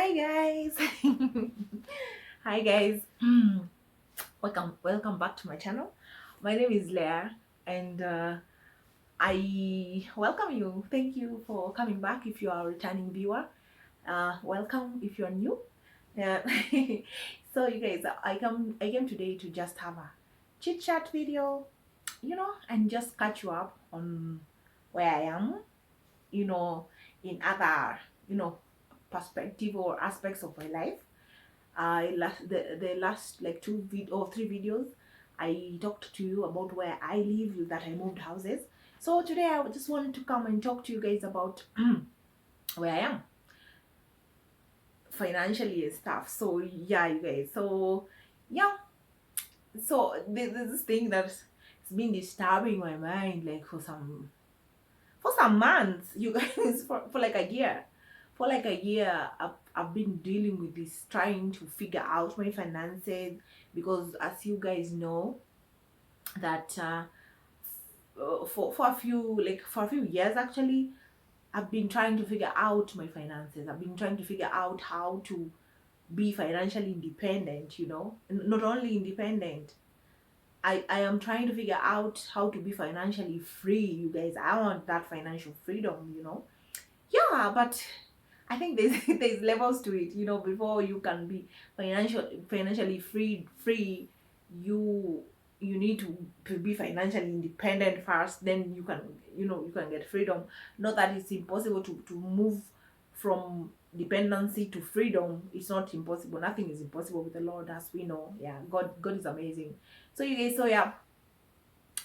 Hi guys. Hi guys. Welcome back to my channel. My name is Leah and I welcome you. Thank you for coming back if you are a returning viewer. Welcome if you're new. Yeah. So you guys, I came today to just have a chit chat video, and just catch you up on where I am, you know, in other, perspective or aspects of my life. The last like or three videos, I talked to you about where I live, that I moved houses. So today I just wanted to come and talk to you guys about where I am financially and stuff. So yeah, you guys. So yeah, so there's this thing that's been disturbing my mind like for some months, you guys, for like a year. For like a year, I've been dealing with this, trying to figure out my finances, because as you guys know, that for a few years actually, I've been trying to figure out my finances. I've been trying to figure out how to be financially independent, not only independent, I am trying to figure out how to be financially free, you guys. I want that financial freedom. Yeah, but I think there's there's levels to it. Before you can be financially free, you you need to be financially independent first. Then you can get freedom. Not that it's impossible to move from dependency to freedom. It's not impossible. Nothing is impossible with the Lord, as we know. Yeah, God is amazing. So you guys, so yeah,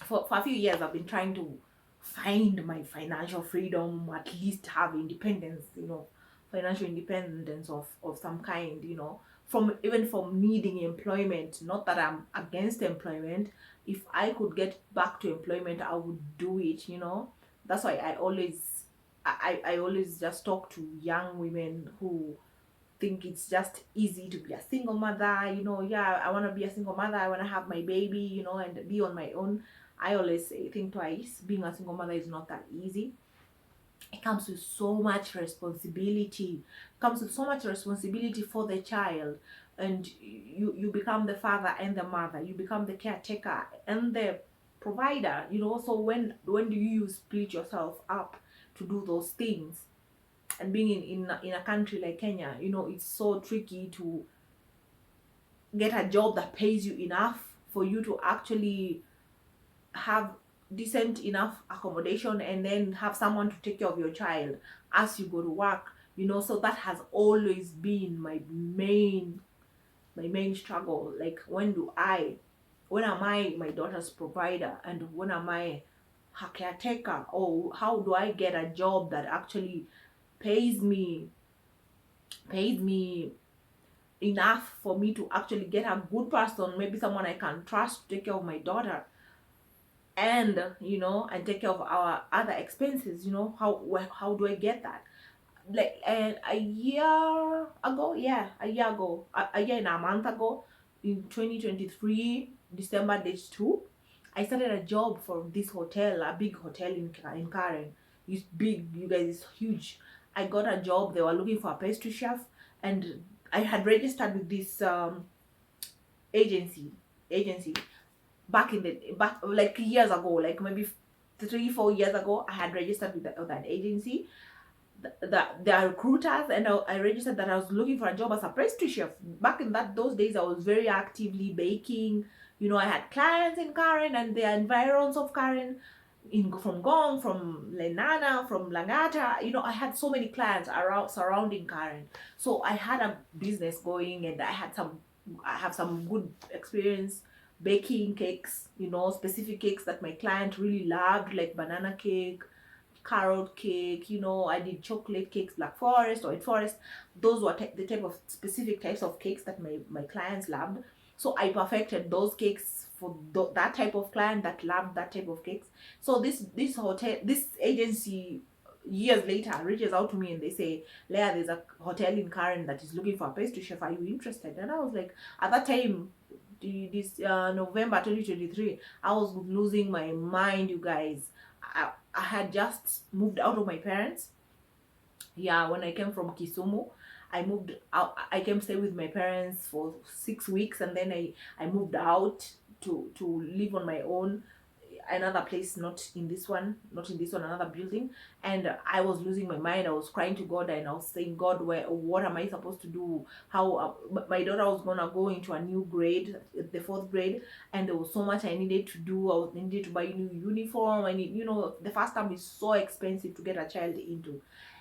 for a few years I've been trying to find my financial freedom, at least have independence, financial independence of some kind, from needing employment. Not that I'm against employment. If I could get back to employment, I would do it. That's why I always just talk to young women who think it's just easy to be a single mother. Yeah, I want to be a single mother, I want to have my baby, and be on my own. I always say, think twice. Being a single mother is not that easy. It comes with so much responsibility. For the child. And you become the father and the mother. You become the caretaker and the provider. So when do you split yourself up to do those things? And being in a country like Kenya, it's so tricky to get a job that pays you enough for you to actually have decent enough accommodation, and then have someone to take care of your child as you go to work. So that has always been my main struggle. Like, when am I my daughter's provider, and when am I her caretaker? Or how do I get a job that actually pays me pays me enough for me to actually get a good person, maybe someone I can trust to take care of my daughter, and take care of our other expenses. How do I get that? Like, and a year ago, yeah, a year and a month ago, in 2023 December date 2, I started a job for this hotel, a big hotel in Karen. It's big, you guys. It's huge. I got a job. They were looking for a pastry chef, and I had registered with this agency back like years ago, like maybe 3-4 years ago. I had registered with that agency. They are recruiters, and I registered that I was looking for a job as a pastry chef. Back in those days, I was very actively baking. I had clients in Karen and the environs of Karen, from Gong, from Lenana, from Langata. I had so many clients around surrounding Karen. So I had a business going, and I have some good experience baking cakes, specific cakes that my client really loved, like banana cake, carrot cake. I did chocolate cakes, black forest, white forest. Those were the type of specific types of cakes that my clients loved. So I perfected those cakes for that type of client that loved that type of cakes. So this agency, years later, reaches out to me, and they say, Leah, there's a hotel in Karen that is looking for a pastry chef, are you interested? And I was like, at that time, this November 2023, I was losing my mind, you guys. I had just moved out of my parents. Yeah, when I came from Kisumu, I moved out. I came stay with my parents for 6 weeks, and then I moved out to live on my own, another place, not in this one, another building. And I was losing my mind. I was crying to God, and I was saying, God, what am I supposed to do? How my daughter was gonna go into a new grade, the fourth grade, and there was so much I needed to do. I needed to buy new uniform. I need, the first time is so expensive to get a child into,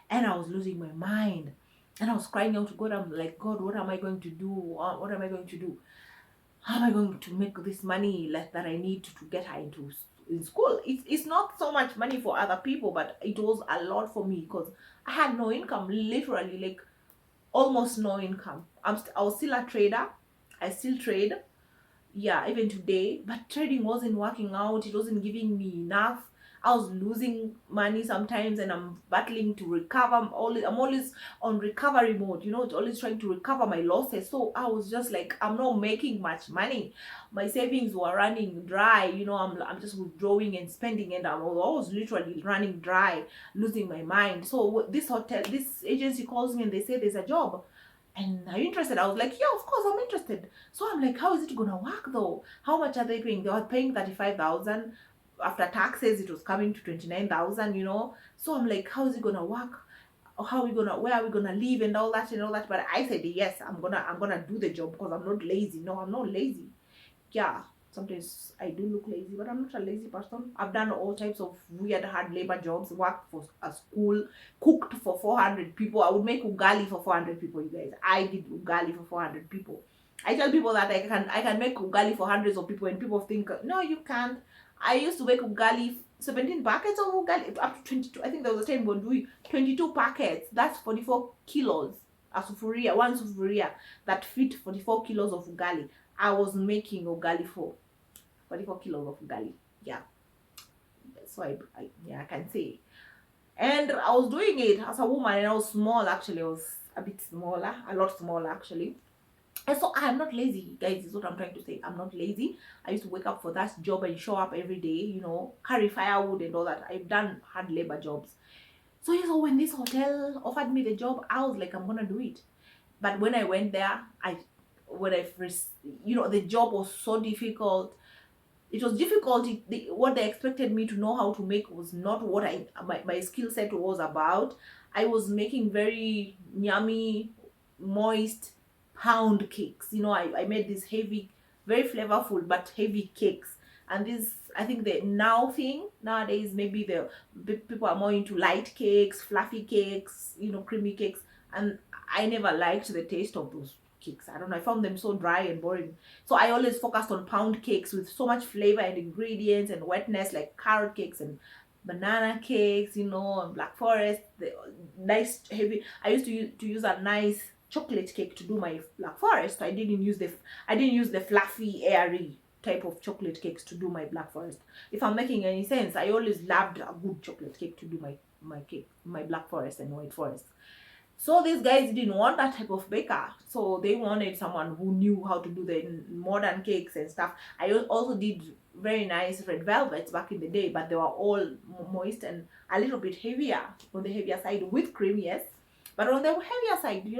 and I was losing my mind. And I was crying out to God. I'm like, God, what am I going to do? What am I going to do? How am I going to make this money that I need to get her into in school? It's not so much money for other people, but it was a lot for me because I had no income, literally, like almost no income. I was still a trader. I still trade, yeah, even today, but trading wasn't working out. It wasn't giving me enough. I was losing money sometimes, and I'm battling to recover. I'm always on recovery mode, always trying to recover my losses. So I was just like, I'm not making much money. My savings were running dry. I'm just withdrawing and spending, and I was literally running dry, losing my mind. So this agency calls me and they say there's a job. And are you interested? I was like, yeah, of course I'm interested. So I'm like, how is it gonna work though? How much are they paying? They were paying 35,000. After taxes, it was coming to 29,000. So I'm like, how is it gonna work? Where are we gonna live and all that and all that? But I said yes, I'm gonna do the job because I'm not lazy. No, I'm not lazy. Yeah, sometimes I do look lazy, but I'm not a lazy person. I've done all types of weird hard labor jobs, worked for a school, cooked for 400 people. I would make ugali for 400 people, you guys. I did ugali for 400 people. I tell people that I can make ugali for hundreds of people, and people think, no, you can't. I used to make ugali, 17 packets of ugali, up to 22. I think there was a time when doing 22 packets. That's 44 kilos. One sufuria that fit 44 kilos of ugali. I was making ugali for 44 kilos of ugali. Yeah. So I can say. And I was doing it as a woman, and I was small actually. I was a bit smaller, a lot smaller actually. And so I'm not lazy, guys, is what I'm trying to say. I'm not lazy. I used to wake up for that job and show up every day, carry firewood and all that. I've done hard labor jobs. So when this hotel offered me the job, I was like, I'm gonna do it. But when I went there, when I first, the job was so difficult. It was difficult. What they expected me to know how to make was not what my skill set was about. I was making very yummy, moist pound cakes. I made these heavy, very flavorful but heavy cakes. And this, I think the now thing nowadays, maybe people are more into light cakes, fluffy cakes, creamy cakes. And I never liked the taste of those cakes. I don't know. I found them so dry and boring. So I always focused on pound cakes with so much flavor and ingredients and wetness, like carrot cakes and banana cakes, and black forest. The nice heavy. I used to use a nice chocolate cake to do my black forest. I didn't use the fluffy, airy type of chocolate cakes to do my black forest. If I'm making any sense, I always loved a good chocolate cake to do my cake, my black forest and white forest. So these guys didn't want that type of baker. So they wanted someone who knew how to do the modern cakes and stuff. I also did very nice red velvets back in the day, but they were all moist and a little bit heavier, on the heavier side, with cream, yes, but on the heavier side.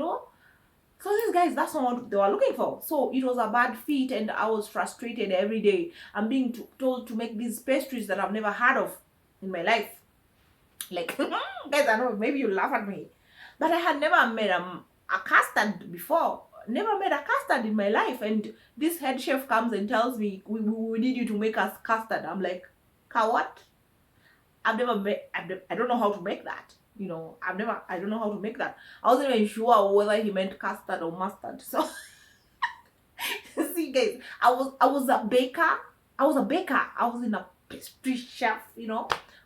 So these guys, that's not what they were looking for. So it was a bad fit, and I was frustrated every day. I'm being told to make these pastries that I've never heard of in my life. Like, guys, I know maybe you laugh at me, but I had never made a custard before. Never made a custard in my life. And this head chef comes and tells me, we need you to make us custard. I'm like, what? I've never made, I don't know how to make that. I don't know how to make that. I wasn't even sure whether he meant custard or mustard. So, see, guys, I was a baker. I was in a pastry chef.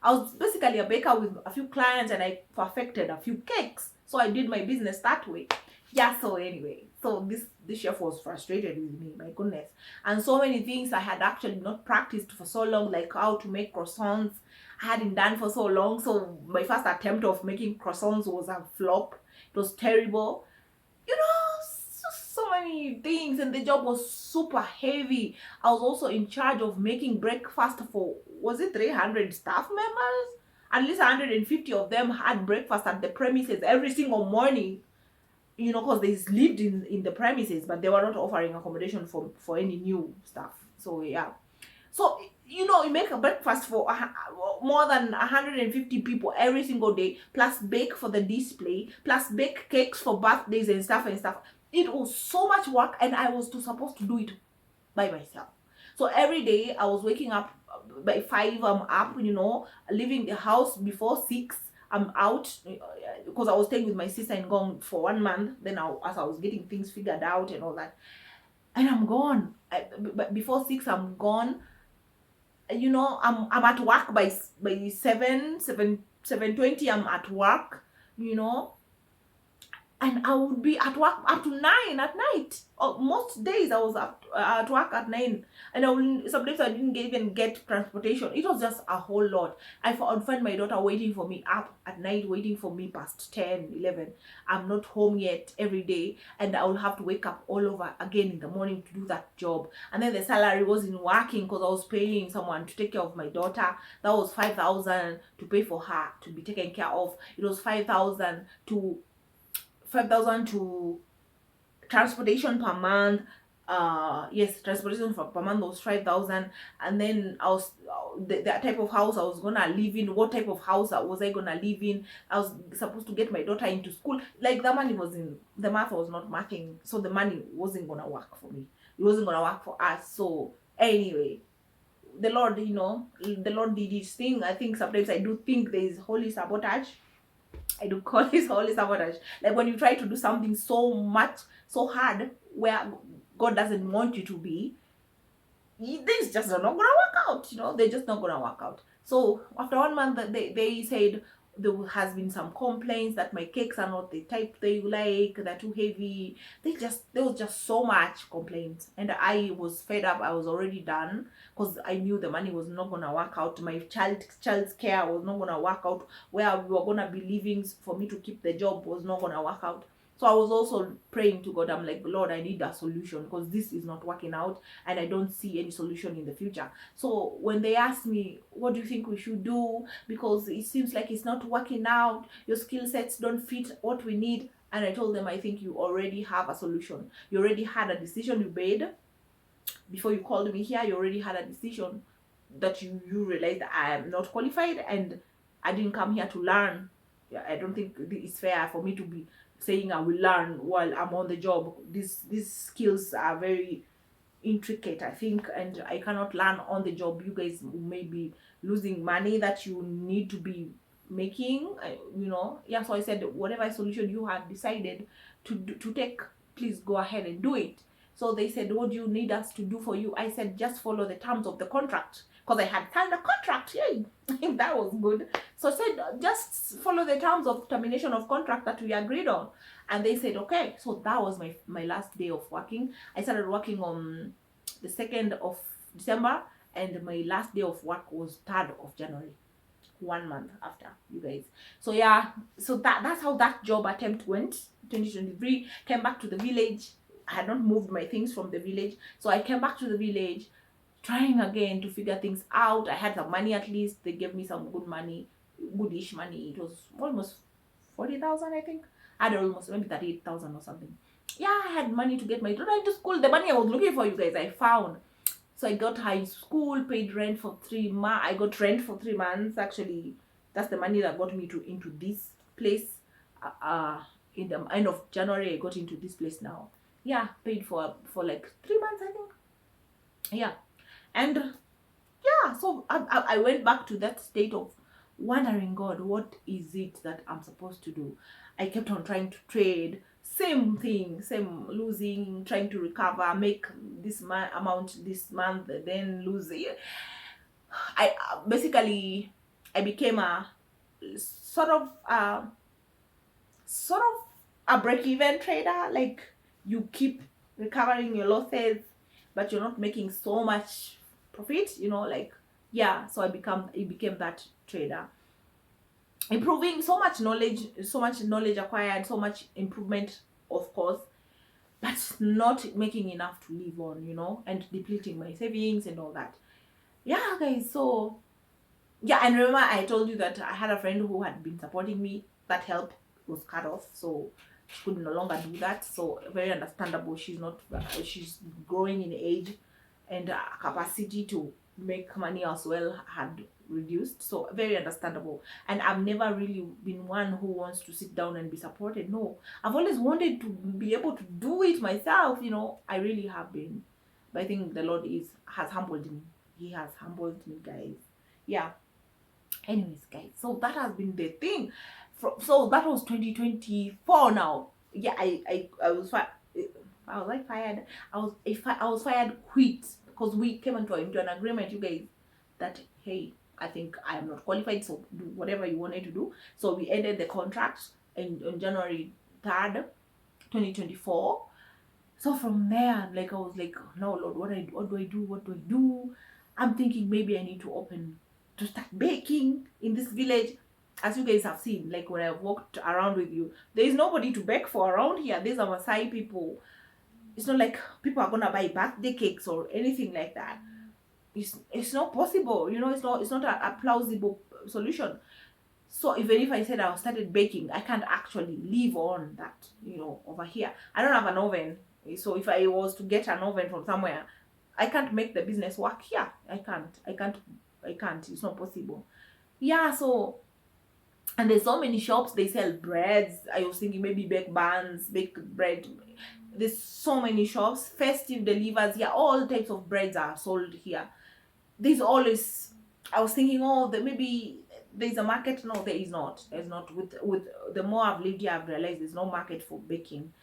I was basically a baker with a few clients, and I perfected a few cakes. So I did my business that way. Yeah, so anyway, so this chef was frustrated with me, my goodness. And so many things I had actually not practiced for so long, like how to make croissants. I hadn't done for so long. So my first attempt of making croissants was a flop. It was terrible. So many things, and the job was super heavy. I was also in charge of making breakfast for, was it 300 staff members? At least 150 of them had breakfast at the premises every single morning, you know, because they lived in the premises, but they were not offering accommodation for any new stuff. So yeah, so you know, you make a breakfast for more than 150 people every single day, plus bake for the display, plus bake cakes for birthdays and stuff and stuff. It was so much work, and I was supposed to do it by myself. So every day I was waking up by 5. I'm up, you know, leaving the house before 6. I'm out because I was staying with my sister in Gong for 1 month. Then as I was getting things figured out and all that, and I'm gone. But before 6, I'm gone. You know, I'm at work by 7:20. I'm at work. You know, and I would be at work up to 9 at night. Most days I was at work at 9, and sometimes I didn't even get transportation. It was just a whole lot. I'd find my daughter waiting for me up at night, waiting for me past 10, 11. I'm not home yet every day, and I would have to wake up all over again in the morning to do that job. And then the salary wasn't working because I was paying someone to take care of my daughter. That was 5,000 to pay for her to be taken care of. It was 5,000 to transportation per month. Yes, transportation per month was 5,000. And then I was the type of house I was gonna live in. What type of house was I gonna live in? I was supposed to get my daughter into school. Like, the math was not mathing, so the money wasn't gonna work for me. It wasn't gonna work for us. So anyway, the Lord, you know, the Lord did his thing. I think sometimes I do think there is holy sabotage. I do call this holy sabotage. Like, when you try to do something so hard, where God doesn't want you to be, things just are not gonna work out. You know, they're just not gonna work out. So after 1 month, they said there has been some complaints that my cakes are not the type they like, they're too heavy. There was just so much complaints, and I was fed up. I was already done because I knew the money was not gonna work out. My child's care was not gonna work out. Where we were gonna be living for me to keep the job was not gonna work out. So I was also praying to God. I'm like, Lord, I need a solution because this is not working out, and I don't see any solution in the future. So when they asked me, what do you think we should do? Because it seems like it's not working out. Your skill sets don't fit what we need. And I told them, I think you already have a solution. You already had a decision you made before you called me here. You already had a decision that you realized that I am not qualified, and I didn't come here to learn. Yeah, I don't think it's fair for me to be saying I will learn while I'm on the job. These skills are very intricate, I think, and I cannot learn on the job. You guys may be losing money that you need to be making, you know. Yeah, so I said, whatever solution you have decided to take, please go ahead and do it. So they said, what do you need us to do for you? I said, just follow the terms of the contract, because I had signed a contract. Yay! That was good. So I said, just follow the terms of termination of contract that we agreed on. And they said, okay. So that was my last day of working. I started working on the 2nd of December, and my last day of work was 3rd of January. 1 month after, you guys. So yeah, so that's how that job attempt went. 2023, came back to the village. I had not moved my things from the village, so I came back to the village, trying again to figure things out. I had some money, at least they gave me some good money, goodish money. It was almost 40,000, I think. I had almost maybe 38,000 or something. Yeah, I had money to get my daughter into school. The money I was looking for, you guys, I found. So I got high school, paid rent for 3 months. I got rent for 3 months. Actually, that's the money that got me into this place. In the end of January, I got into this place now. Yeah, paid for like 3 months, I think. Yeah, and yeah, so I went back to that state of wondering, God, what is it that I'm supposed to do? I kept on trying to trade, same thing, same losing, trying to recover, make this amount this month, then lose it. I basically I became a sort of a break-even trader. Like, you keep recovering your losses, but you're not making so much profit, you know. Like, yeah, so I became that trader, improving so much knowledge acquired, so much improvement, of course, but not making enough to live on, you know, and depleting my savings and all that. Yeah, guys, so Yeah, and remember I told you that I had a friend who had been supporting me. That help was cut off, so she could no longer do that. So very understandable. She's not. She's growing in age, and capacity to make money as well had reduced. So very understandable. And I've never really been one who wants to sit down and be supported. No, I've always wanted to be able to do it myself. I really have been. But I think the Lord has humbled me. He has humbled me, guys. Yeah. Anyways, guys, so that has been the thing. So that was 2024 now. Yeah, I was fired. I was like fired. I was fired quit because we came into an agreement, you guys, that hey, I think I am not qualified, so do whatever you wanted to do. So we ended the contract on January 3rd, 2024. So from there, like I was like, no Lord, what do I do? What do I do? I'm thinking maybe I need to start baking in this village. As you guys have seen, like when I've walked around with you, there is nobody to bake for around here. These are Maasai people. It's not like people are gonna buy birthday cakes or anything like that. It's not possible. It's not a plausible solution. So even if I said I started baking, I can't actually live on that, over here. I don't have an oven. So if I was to get an oven from somewhere, I can't make the business work here. I can't. It's not possible. Yeah, so, and there's so many shops, they sell breads. I was thinking maybe bake buns, bake bread. There's so many shops, festive delivers here, all types of breads are sold here. There's always, I was thinking, oh, maybe there's a market. No, there is not. There's not. With the more I've lived here, I've realized there's no market for baking.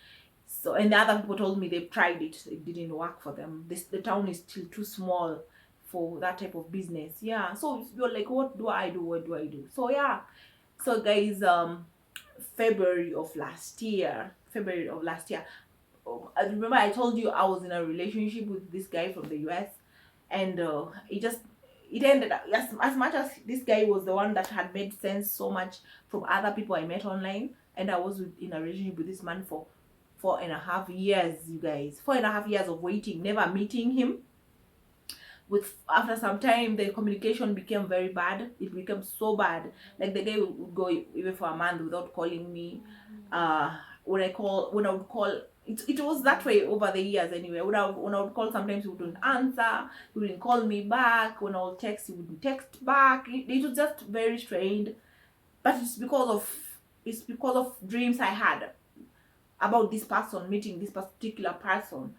So, and the other people told me they've tried it didn't work for them. The town is still too small for that type of business. Yeah. So you're like, what do I do? What do I do? So yeah. So guys, February of last year, I remember I told you I was in a relationship with this guy from the US, and it ended up, as much as this guy was the one that had made sense so much from other people I met online, and I was in a relationship with this man for 4.5 years, you guys. 4.5 years of waiting, never meeting him. After some time, the communication became very bad. It became so bad, like the guy would go even for a month without calling me. When I would call, it was that way over the years anyway. When I would call, sometimes he wouldn't answer, he wouldn't call me back. When I would text, he wouldn't text back. It was just very strange. But it's because of dreams I had about this person, meeting this particular person,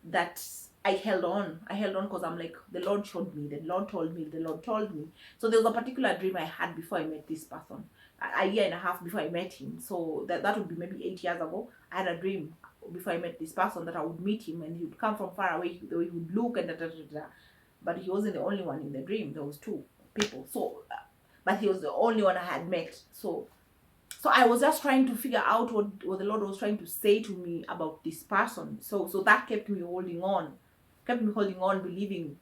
that I held on because I'm like, the Lord showed me, the Lord told me. So there was a particular dream I had before I met this person, a year and a half before I met him. So that would be maybe 8 years ago. I had a dream before I met this person that I would meet him and he would come from far away, the way he would look and da da da da. But he wasn't the only one in the dream. There was two people. So, but he was the only one I had met. So I was just trying to figure out what the Lord was trying to say to me about this person. So that kept me holding on, believing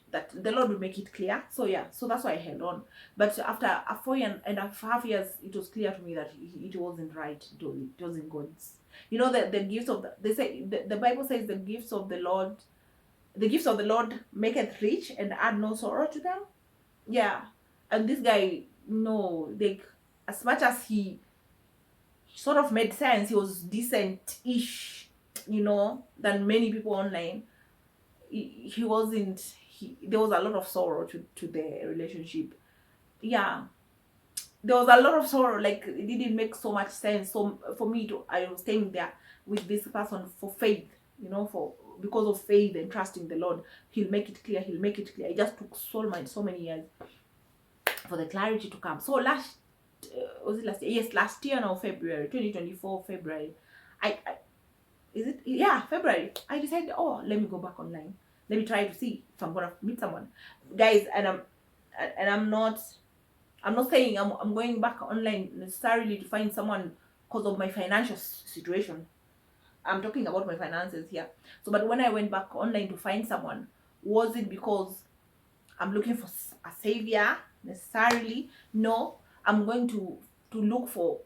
that the Lord would make it clear. So yeah, so that's why I held on. But after a 4.5 years, it was clear to me that it wasn't right. It wasn't God's. The gifts of they say the Bible says the gifts of the Lord maketh rich and add no sorrow to them. Yeah, and this guy, no, as much as he sort of made sense, he was decent-ish, than many people online. He wasn't. There was a lot of sorrow to the relationship. Yeah, there was a lot of sorrow. Like, it didn't make so much sense. So for me, I was staying there with this person for faith. Because of faith and trusting the Lord, He'll make it clear. It just took so many years for the clarity to come. So was it last year? Yes, last year now, February 2024, February. February. I decided, let me go back online. Let me try to see if I'm gonna meet someone, guys. And I'm not saying I'm going back online necessarily to find someone because of my financial situation. I'm talking about my finances here. So, but when I went back online to find someone, was it because I'm looking for a savior necessarily? No, I'm going to look for.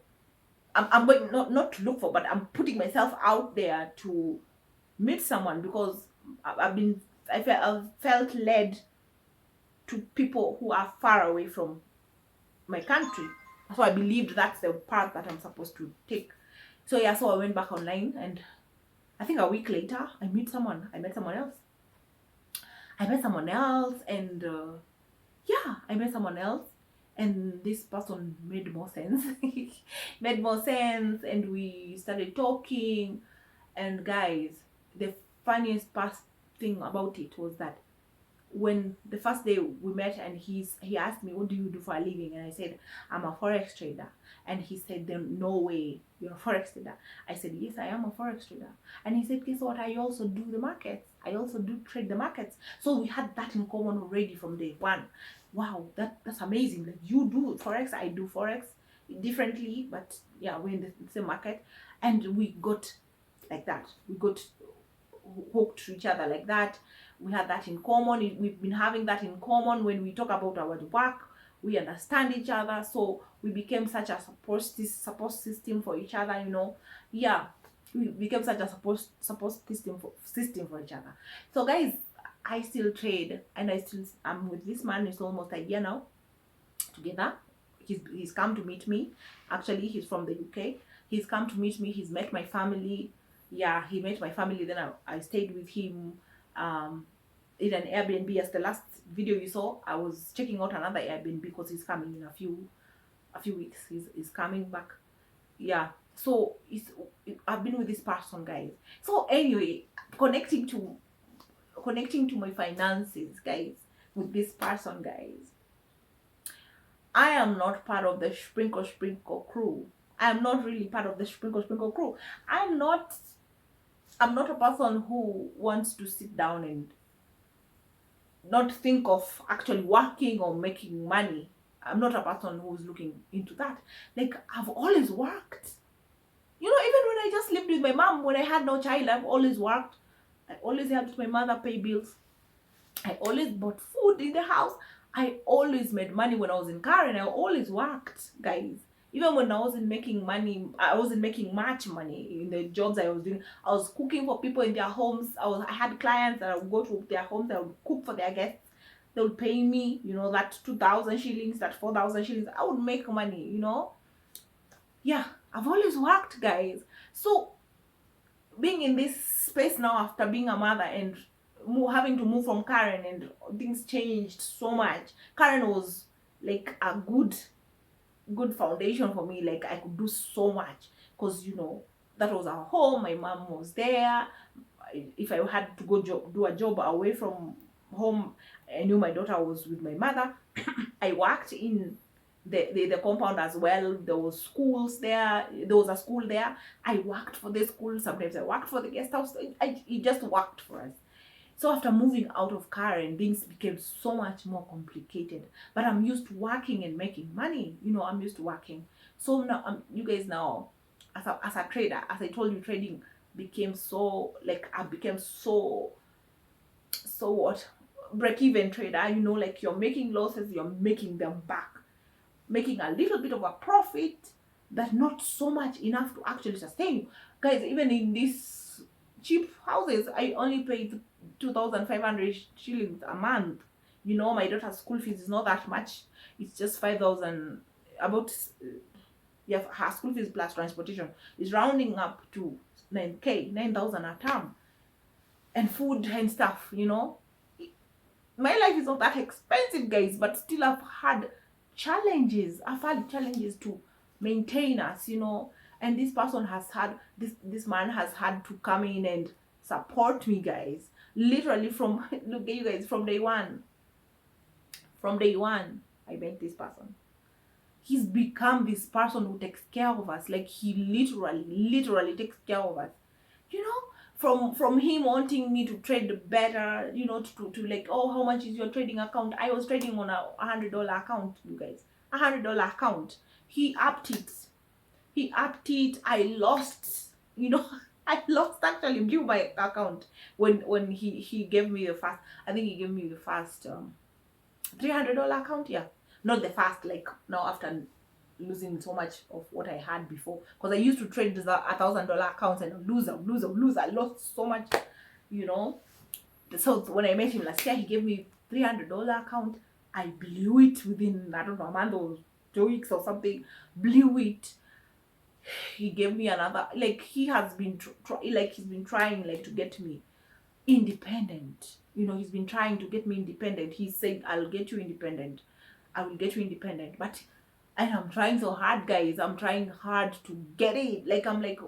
I'm going not to look for, but I'm putting myself out there to meet someone because I've felt led to people who are far away from my country. So I believed that's the path that I'm supposed to take. So yeah, so I went back online, and I think a week later I met someone else. And yeah, I met someone else, and this person made more sense. Made more sense, and we started talking. And guys, the funniest thing about it was that when the first day we met, and he asked me, what do you do for a living? And I said, I'm a forex trader. And he said, then no way, you're a forex trader. I said, yes, I am a forex trader. And he said, guess what, I also do the markets. I also do trade the markets. So we had that in common already from day one. Wow, that's amazing. Like, you do forex, I do forex differently, but yeah, we're in the same market. And we got like that. We got hooked to each other like that. We had that in common. We've been having that in common when we talk about our work. We understand each other, so we became such a support system for each other. Yeah, we became such a support system for each other. So guys, I still trade, and I'm with this man. It's almost a year now together. He's come to meet me. Actually, he's from the UK. He's come to meet me. He's met my family. Yeah, he met my family. Then I stayed with him in an Airbnb. As the last video you saw, I was checking out another Airbnb because he's coming in a few weeks. He's coming back. Yeah, so I've been with this person, guys. So anyway, connecting to my finances, guys, with this person, guys. I am not part of the sprinkle crew. I am not really part of the sprinkle crew. I'm not a person who wants to sit down and not think of actually working or making money. I'm not a person who's looking into that. Like, I've always worked. Even when I just lived with my mom, when I had no child, I've always worked. I always helped my mother pay bills. I always bought food in the house. I always made money when I was in Karen. I always worked, guys. Even when I wasn't making money, I wasn't making much money in the jobs I was doing. I was cooking for people in their homes. I had clients that I would go to their homes. I would cook for their guests. They would pay me, that 2,000 shillings, that 4,000 shillings. I would make money, Yeah, I've always worked, guys. So being in this space now after being a mother and having to move from Karen, and things changed so much. Karen was like a good foundation for me. Like, I could do so much because that was our home. My mom was there. If I had to go do a job away from home, I knew my daughter was with my mother. I worked in the compound as well. There was schools there. There was a school there. I worked for the school. Sometimes I worked for the guest house. It just worked for us. So after moving out of Karen, things became so much more complicated. But I'm used to working and making money. I'm used to working. So now, you guys know, as a trader, as I told you, trading became so, like, I became so what? Break-even trader. Like, you're making losses, you're making them back. Making a little bit of a profit, but not so much enough to actually sustain you. Guys, even in these cheap houses, I only paid 2,500 shillings a month. My daughter's school fees is not that much. It's just 5,000, about, yeah, her school fees plus transportation is rounding up to 9,000 a term. And food and stuff, My life is not that expensive, guys, but still I've had challenges. To maintain us, and this person has had, this man has had to come in and support me, guys. Literally look at you guys, from day one, I met this person. He's become this person who takes care of us. Like, he literally takes care of us. From him wanting me to trade better, to like, oh, how much is your trading account? I was trading on a $100 account, you guys. $100 account. He upped it. I lost, I lost, actually, blew my account when he gave me the first, I think he gave me the first $300 account. Yeah, not the first, like, now after losing so much of what I had before, because I used to trade $1,000 accounts and lose. I lost so much, So when I met him last year, he gave me $300 account. I blew it within, I don't know, a month or 2 weeks or something. Blew it. He gave me another, like he has been like he's been trying like to get me independent. He's been trying to get me independent. He said, I'll get you independent. I will get you independent. But and I'm trying so hard, guys. I'm trying hard to get it. Like I'm like,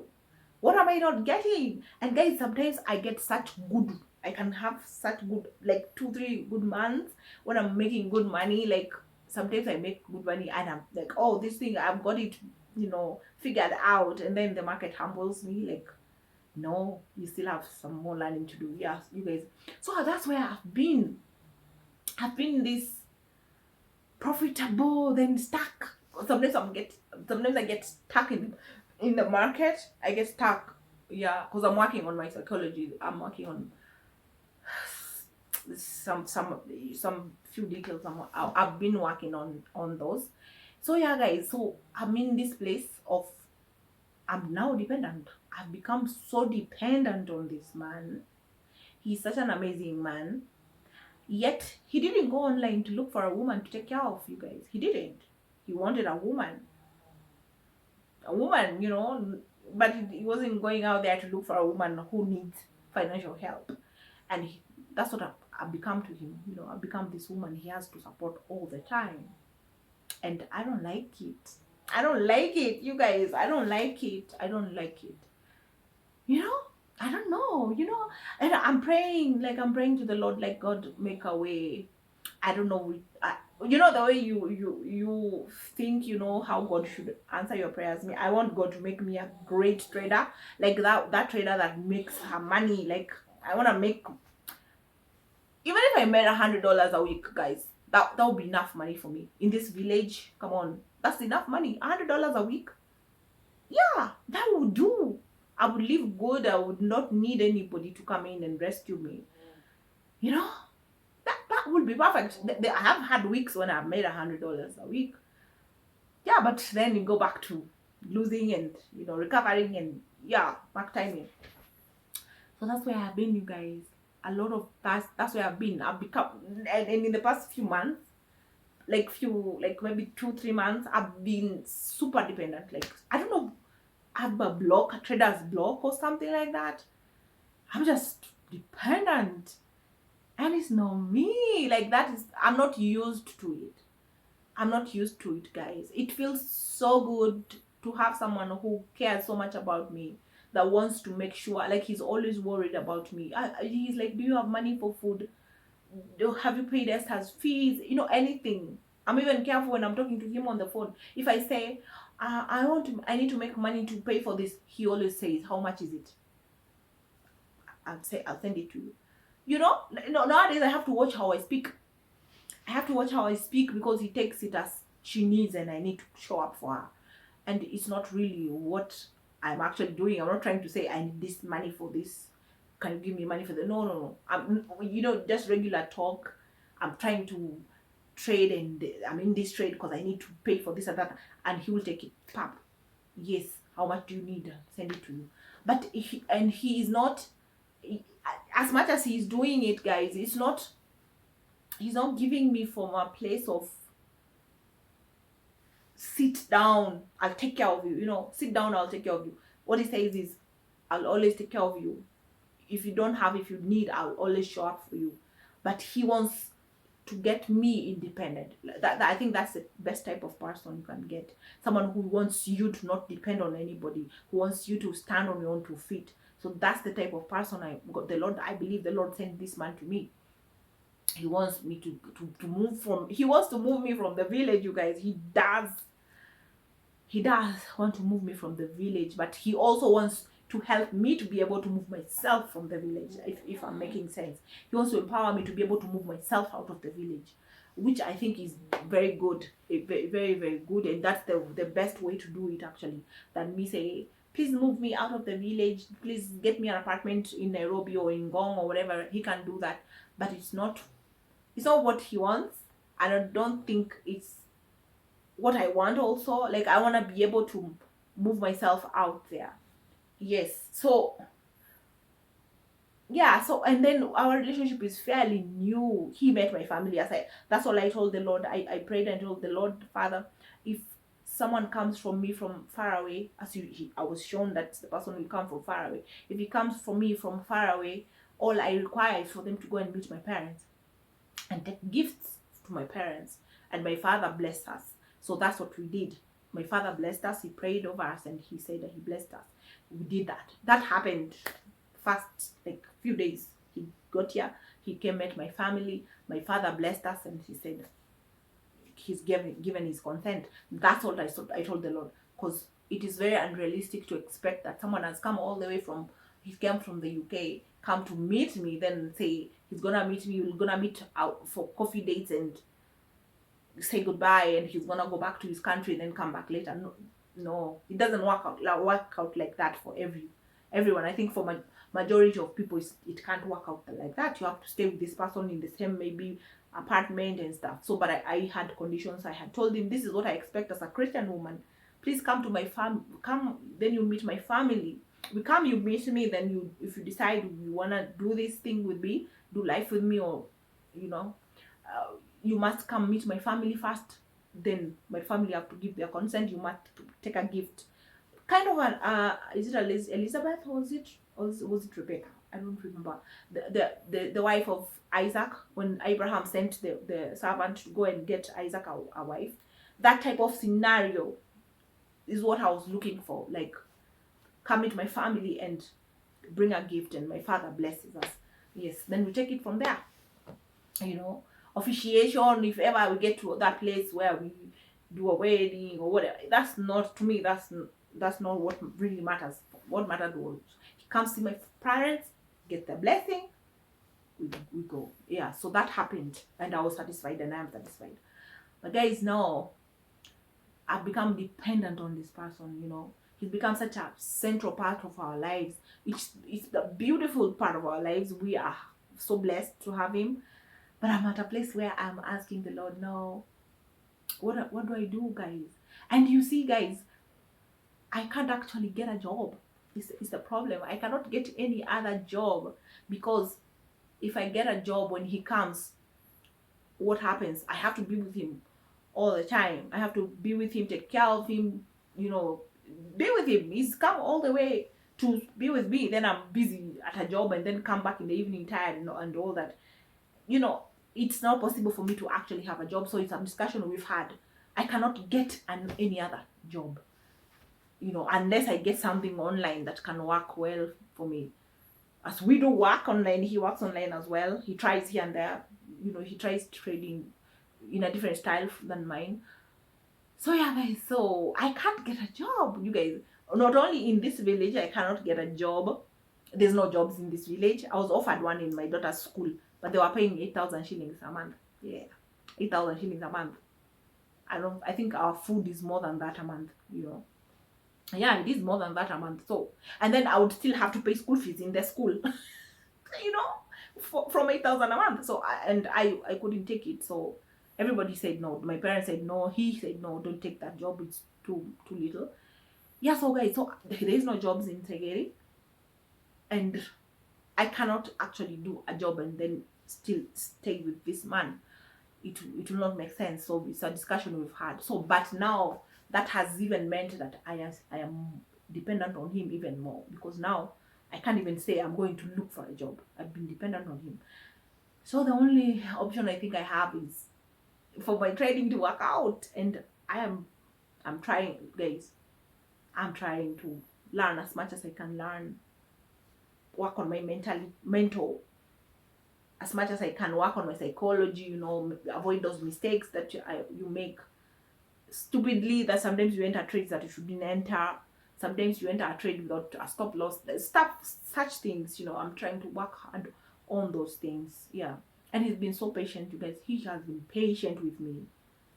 what am I not getting? And guys, sometimes I get such good, I can have such good, like 2 3 good months when I'm making good money. Like sometimes I make good money and I'm like, oh, this thing I've got it, figured out. And then the market humbles me, like, no, you still have some more learning to do. Yes, you guys. So that's where I've been this profitable, then stuck. Sometimes I get stuck in the market. I get stuck. Yeah, because I'm working on my psychology. I'm working on some few details. I've been working on those. So yeah, guys. So I'm in this place of, I'm now dependent. I've become so dependent on this man. He's such an amazing man. Yet he didn't go online to look for a woman to take care of, you guys. He didn't. He wanted a woman. But he wasn't going out there to look for a woman who needs financial help. And that's what I've become to him. I've become this woman he has to support all the time. And I don't like it. I don't like it, you guys. I don't like it. I don't like it. I don't know, and I'm praying to the Lord, like, God, make a way. I don't know, the way you think, how God should answer your prayers. I want God to make me a great trader, like that trader that makes her money. Like, I want to make, even if I made $100 a week, guys, that would be enough money for me in this village. Come on, that's enough money. $100 a week, yeah, that would do. I would live good. I would not need anybody to come in and rescue me. That would be perfect. I have had weeks when I've made $100 a week. Yeah, but then you go back to losing and recovering and back timing. So that's where I've been, you guys. A lot of that's where I've been. I've become, and in the past few months, like maybe 2 3 months, I've been super dependent. Like, I don't know, I have a trader's block or something like that. I'm just dependent. And it's not me. Like, I'm not used to it. I'm not used to it, guys. It feels so good to have someone who cares so much about me, that wants to make sure, like, he's always worried about me. He's like, do you have money for food? Have you paid Esther's fees? Anything. I'm even careful when I'm talking to him on the phone. If I say, I need to make money to pay for this, he always says, how much is it? I'll send it to you. Nowadays I have to watch how I speak. Because he takes it as she needs and I need to show up for her. And it's not really what I'm actually doing. I'm not trying to say, I need this money for this. Can you give me money for that? No. I'm, just regular talk. I'm trying to trade, and I'm in this trade because I need to pay for this and that. And he will take it. Pap. Yes. How much do you need? Send it to you. But he is not, as much as he's doing it, guys, he's not giving me from a place of, sit down, I'll take care of you. Sit down, I'll take care of you. What he says is, I'll always take care of you. If you don't have, if you need, I'll always show up for you. But he wants to get me independent. That I think that's the best type of person you can get. Someone who wants you to not depend on anybody, who wants you to stand on your own 2 feet. So that's the type of person I believe the Lord sent this man to me. He wants me to move from, he wants to move me from the village, you guys. He does want to move me from the village, but he also wants to help me to be able to move myself from the village, if I'm making sense. He wants to empower me to be able to move myself out of the village, which I think is very good, very, very, very good. And that's the best way to do it, actually, than me say, please move me out of the village, please get me an apartment in Nairobi or in Ngong or whatever. He can do that, but it's not what he wants. And I don't think it's what I want also. Like, I want to be able to move myself out there. Yes. So yeah, so and then our relationship is fairly new. He met my family. As I That's all I told the Lord. I prayed and told the Lord, Father, if someone comes from me from far away, as I was shown that the person will come from far away. If he comes from me from far away, all I require is for them to go and meet my parents and take gifts to my parents. And my father blessed us. So that's what we did. My father blessed us. He prayed over us and he said that he blessed us. We did that. That happened fast, like few days. He got here. He came, met my family. My father blessed us and he said he's given his consent. That's all I told the Lord, because it is very unrealistic to expect that someone has come all the way from, he came from the UK, come to meet me, then say he's gonna meet me, we're gonna meet out for coffee dates and say goodbye, and he's gonna go back to his country and then come back later. No, no, it doesn't work out like that for everyone. I think for majority of people, it can't work out like that. You have to stay with this person in the same maybe apartment and stuff. So, but I had conditions. I had told him, this is what I expect as a Christian woman. Please come to my come, then you meet my family. We come, you meet me, then you, if you decide you wanna do this thing with me, do life with me, or you know, uh, you must come meet my family first. Then my family have to give their consent. You must take a gift, kind of an is it Elizabeth, or was it Rebecca? I don't remember. The wife of Isaac, when Abraham sent the servant to go and get Isaac a wife. That type of scenario is what I was looking for. Like, come meet my family and bring a gift, and my father blesses us. Yes, then we take it from there. You know, officiation, if ever we get to that place where we do a wedding or whatever, that's not, to me, that's not what really matters. What mattered was he comes to my parents, get the blessing, we go. Yeah, so that happened and I was satisfied and I am satisfied. But guys, now I've become dependent on this person, you know. He's become such a central part of our lives. It's the beautiful part of our lives. We are so blessed to have him. But I'm at a place where I'm asking the Lord, no, what do I do, guys? And you see, guys, I can't actually get a job. It's the problem. I cannot get any other job, because if I get a job, when he comes, what happens? I have to be with him all the time. I have to be with him, take care of him, you know, be with him. He's come all the way to be with me. Then I'm busy at a job and then come back in the evening tired and all that. You know, it's not possible for me to actually have a job. So it's a discussion we've had. I cannot get any other job, you know, unless I get something online that can work well for me. As we do work online, he works online as well. He tries here and there. You know, he tries trading in a different style than mine. So yeah, guys, so I can't get a job, you guys. Not only in this village, I cannot get a job. There's no jobs in this village. I was offered one in my daughter's school, but they were paying 8,000 shillings a month. Yeah, 8,000 shillings a month. I think our food is more than that a month, you know. Yeah, it is more than that a month. So, and then I would still have to pay school fees in the school, you know, from 8,000 a month. So, I couldn't take it. So, everybody said no. My parents said no. He said no. Don't take that job. It's too little. Yeah. So, guys, so there is no jobs in Tegeri, and I cannot actually do a job and then still stay with this man. It will not make sense. So it's a discussion we've had. So, but now that has even meant that I am dependent on him even more, because now I can't even say I'm going to look for a job. I've been dependent on him. So the only option I think I have is for my trading to work out, and I'm trying, guys. I'm trying to learn as much as I can learn, work on my mental as much as I can, work on my psychology, you know, avoid those mistakes that you make stupidly, that sometimes you enter trades that you shouldn't enter. Sometimes you enter a trade without a stop loss. Stuff, such things, you know, I'm trying to work hard on those things. Yeah. And he's been so patient, you guys. He has been patient with me.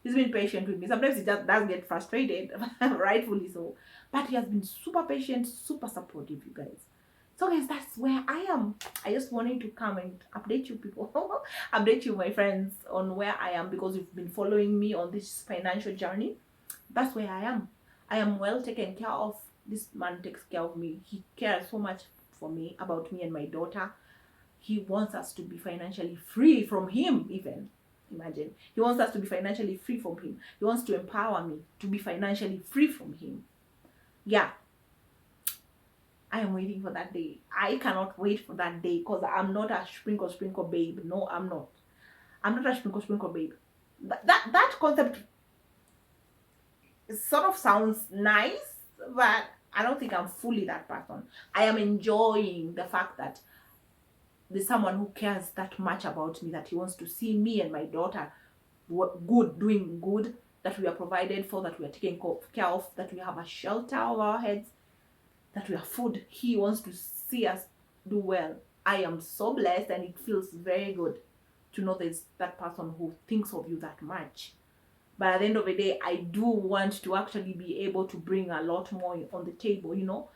He's been patient with me. Sometimes he just does get frustrated, rightfully so. But he has been super patient, super supportive, you guys. So guys, that's where I am. I just wanted to come and update you people, update you, my friends, on where I am, because you've been following me on this financial journey. That's where I am. I am well taken care of. This man takes care of me. He cares so much for me, about me and my daughter. He wants us to be financially free from him, even. Imagine. He wants us to be financially free from him. He wants to empower me to be financially free from him. Yeah. I am waiting for that day. I cannot wait for that day because I'm not a sprinkle babe. No, I'm not. I'm not a sprinkle babe. That concept sort of sounds nice, but I don't think I'm fully that person. I am enjoying the fact that there's someone who cares that much about me, that he wants to see me and my daughter good, doing good, that we are provided for, that we are taken care of, that we have a shelter over our heads, that we have food. He wants to see us do well. I am so blessed, and it feels very good to know there's that person who thinks of you that much. But at the end of the day, I do want to actually be able to bring a lot more on the table, you know.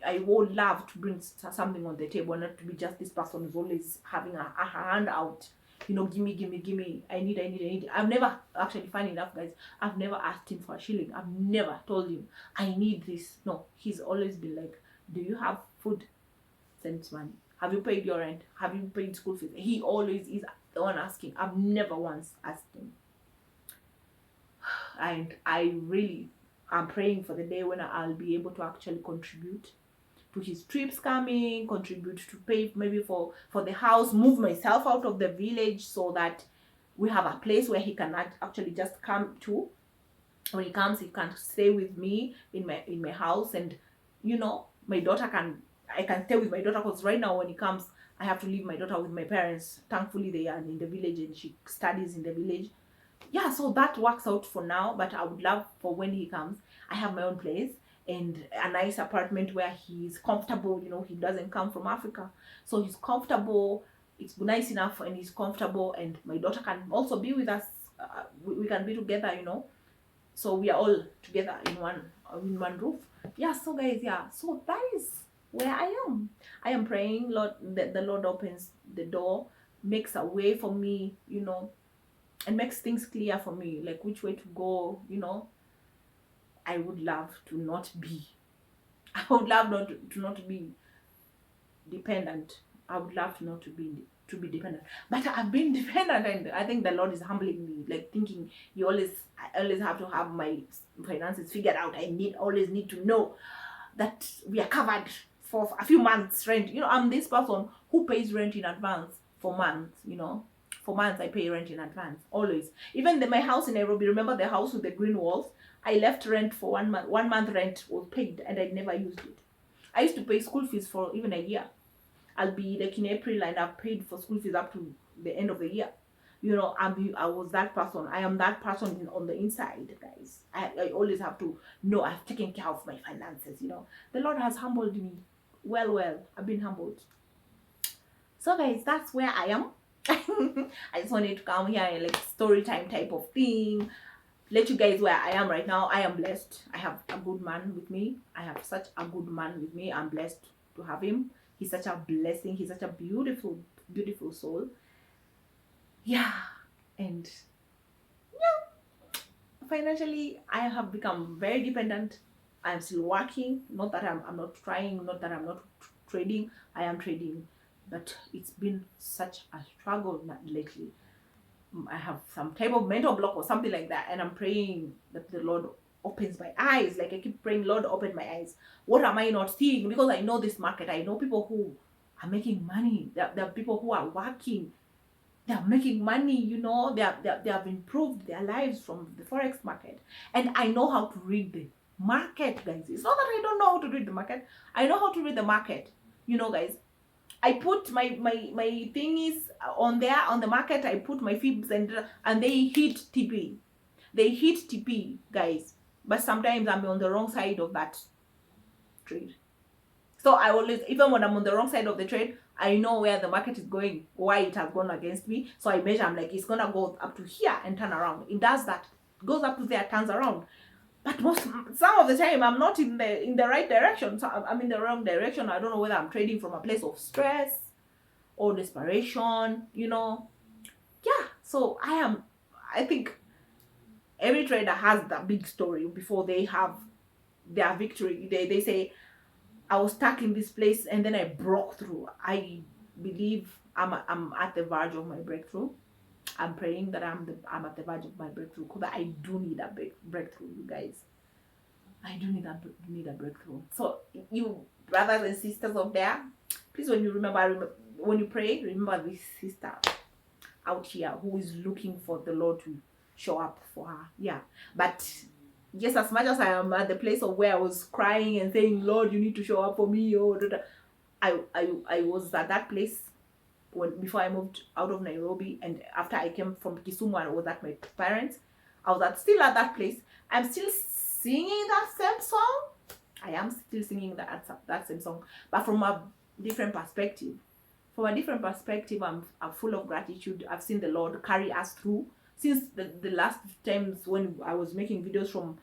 I would love to bring something on the table, not to be just this person who's always having a hand out, you know, gimme, I need. I've never, actually, funny enough, guys, I've never asked him for a shilling. I've never told him, I need this. No, he's always been like, do you have food? Send money. Have you paid your rent? Have you paid school fees? He always is the one asking. I've never once asked him. And I really am praying for the day when I'll be able to actually contribute to his trips coming, contribute to pay maybe for the house, move myself out of the village so that we have a place where he can actually just come to. When he comes, he can stay with me in my house, and you know, I can stay with my daughter, because right now when he comes, I have to leave my daughter with my parents. Thankfully, they are in the village and she studies in the village. Yeah, so that works out for now, but I would love for when he comes, I have my own place and a nice apartment where he's comfortable. You know, he doesn't come from Africa, so he's comfortable. It's nice enough and he's comfortable, and my daughter can also be with us. We can be together, you know, so we are all together in one roof. Yeah, so guys, yeah, so that is where I am praying, Lord, that the Lord opens the door, makes a way for me, you know, and makes things clear for me, like which way to go, you know. I would love to not be dependent. I would love not to be dependent, but I've been dependent, and I think the Lord is humbling me, like thinking I always have to have my finances figured out. I always need to know that we are covered for a few months rent. You know, I'm this person who pays rent in advance for months, you know. For months I pay rent in advance, always. Even my house in Nairobi, remember the house with the green walls? I left rent for 1 month. 1 month rent was paid and I never used it. I used to pay school fees for even a year. I'll be like in April and I've paid for school fees up to the end of the year. You know, I was that person. I am that person on the inside, guys. I always have to know I've taken care of my finances, you know. The Lord has humbled me. Well, I've been humbled. So guys, that's where I am. I just wanted to come here and like story time type of thing, let you guys where I am right now. I am blessed. I have a good man with me. I have such a good man with me. I'm blessed to have him. He's such a blessing. He's such a beautiful soul. Yeah. And yeah, financially I have become very dependent. I am still working. Not that I'm not trying, not that I'm not trading. I am trading, but it's been such a struggle lately. I have some type of mental block or something like that, and I'm praying that the Lord opens my eyes. Like I keep praying, Lord, open my eyes. What am I not seeing? Because I know this market. I know people who are making money. There are people who are working. They are making money, you know. They have improved their lives from the forex market. And I know how to read the market, guys. It's not that I don't know how to read the market. I know how to read the market. You know, guys, I put my thingies on there on the market. I put my fibs and they hit TP. They hit TP, guys. But sometimes I'm on the wrong side of that trade. So I always, even when I'm on the wrong side of the trade, I know where the market is going, why it has gone against me. So I measure, I'm like, it's gonna go up to here and turn around. It does that. It goes up to there, turns around. But some of the time I'm not in the right direction. So I'm in the wrong direction. I don't know whether I'm trading from a place of stress or desperation, you know. Yeah, so I think every trader has that big story before they have their victory. They say, I was stuck in this place and then I broke through. I believe I'm at the verge of my breakthrough. I'm praying that I'm at the verge of my breakthrough, because I do need a breakthrough, you guys. I do need a breakthrough. So you brothers and sisters out there, please, when you when you pray, remember this sister out here who is looking for the Lord to show up for her. Yeah. But just as much as I am at the place of where I was crying and saying, Lord, you need to show up for me, I was at that place before I moved out of Nairobi, and after I came from Kisumu and I was at my parents, I was still at that place. I'm still singing that same song. I am still singing that same song, but from a different perspective. From a different perspective, I'm full of gratitude. I've seen the Lord carry us through since the last times when I was making videos from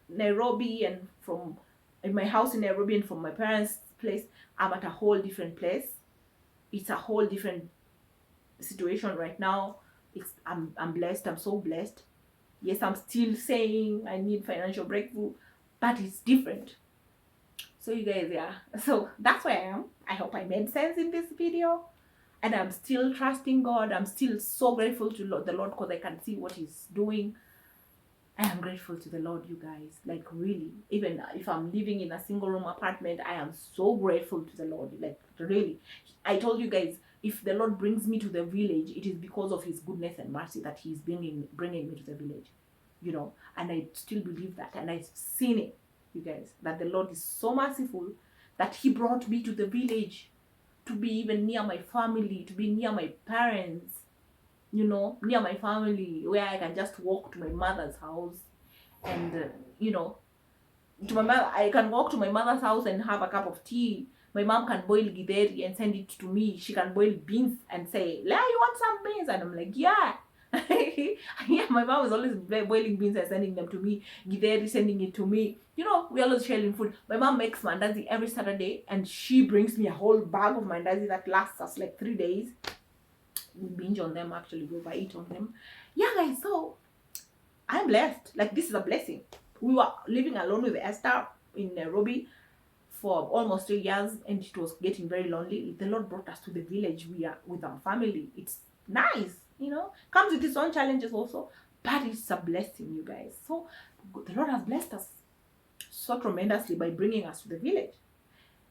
Nairobi and from in my house in Nairobi and from my parents' place. I'm at a whole different place. It's a whole different situation right now. I'm blessed. I'm so blessed. Yes, I'm still saying I need financial breakthrough, but it's different. So you guys, yeah. So that's where I am. I hope I made sense in this video. And I'm still trusting God. I'm still so grateful to the Lord, because I can see what He's doing. I am grateful to the Lord, you guys. Like, really. Even if I'm living in a single room apartment, I am so grateful to the Lord. Like, really. I told you guys, if the Lord brings me to the village, it is because of His goodness and mercy that He's bringing me to the village. You know, and I still believe that. And I've seen it, you guys, that the Lord is so merciful that He brought me to the village, to be even near my family, to be near my parents, you know, near my family, where I can just walk to my mother's house and, you know, to my mother, I can walk to my mother's house and have a cup of tea. My mom can boil githeri and send it to me. She can boil beans and say, Leah, you want some beans? And I'm like, yeah. Yeah, my mom is always boiling beans and sending them to me. Githeri sending it to me. You know, we always sharing food. My mom makes mandazi every Saturday, and she brings me a whole bag of mandazi that lasts us like 3 days. We binge on them, actually. We overeat on them. Yeah, guys, so I'm blessed. Like, this is a blessing. We were living alone with Esther in Nairobi for almost 3 years, and it was getting very lonely. The Lord brought us to the village. We are with our family. It's nice, you know. Comes with its own challenges also, but it's a blessing, you guys. So the Lord has blessed us so tremendously by bringing us to the village.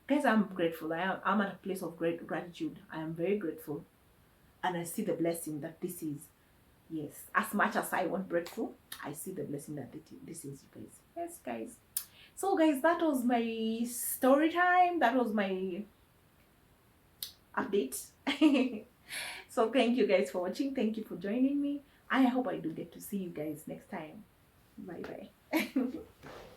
Guys, I'm grateful. I'm at a place of great gratitude. I am very grateful, and I see the blessing that this is. Yes, as much as I want breakthrough, I see the blessing that this is, you guys. Yes, guys. So, guys, that was my story time. That was my update. So, thank you guys for watching. Thank you for joining me. I hope I do get to see you guys next time. Bye-bye.